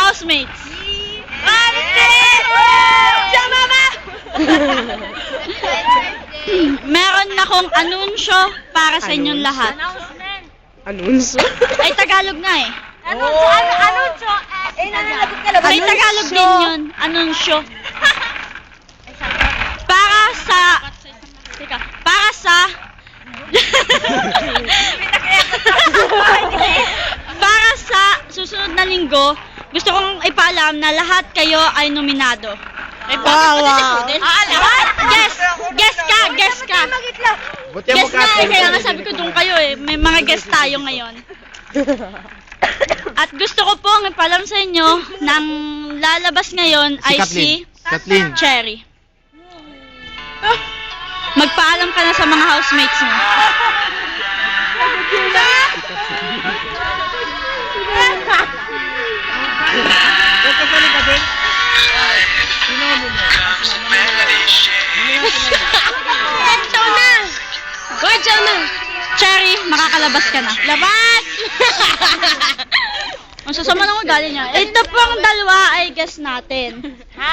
housemates. Meron akong anunsyo para sa inyong lahat. Anunsyo? Ay, Tagalog nga eh. Anunsyo. Nananagot ka lang. May Tagalog din yun. Anunsyo. Para sa... Teka. Para sa... Para sa susunod na linggo, gusto kong ipaalam na lahat kayo ay nominado. Wow! Guess ka. Buti mo Guess nga eh, kaya nga sabi ko doon kayo eh. May mga guest tayo ngayon. At gusto ko pong ipaalam sa inyo nang lalabas ngayon ay si Kathleen. Cherry. Magpaalam ka na sa mga housemates mo. Cherry, makakalabas ka na. Labas! Ang sasama ng ugali niya. Ito pong dalawa ay guess natin.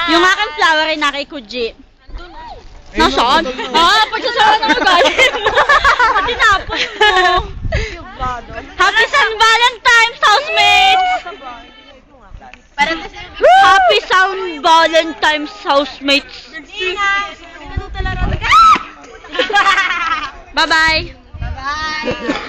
Yung aking flower ay naka Kuji. Nasaan? Pagsasama ng ugali mo. Tinapon mo. Happy San Valentine's, housemates! Happy San Valentine's, housemates! Bye-bye! Bye.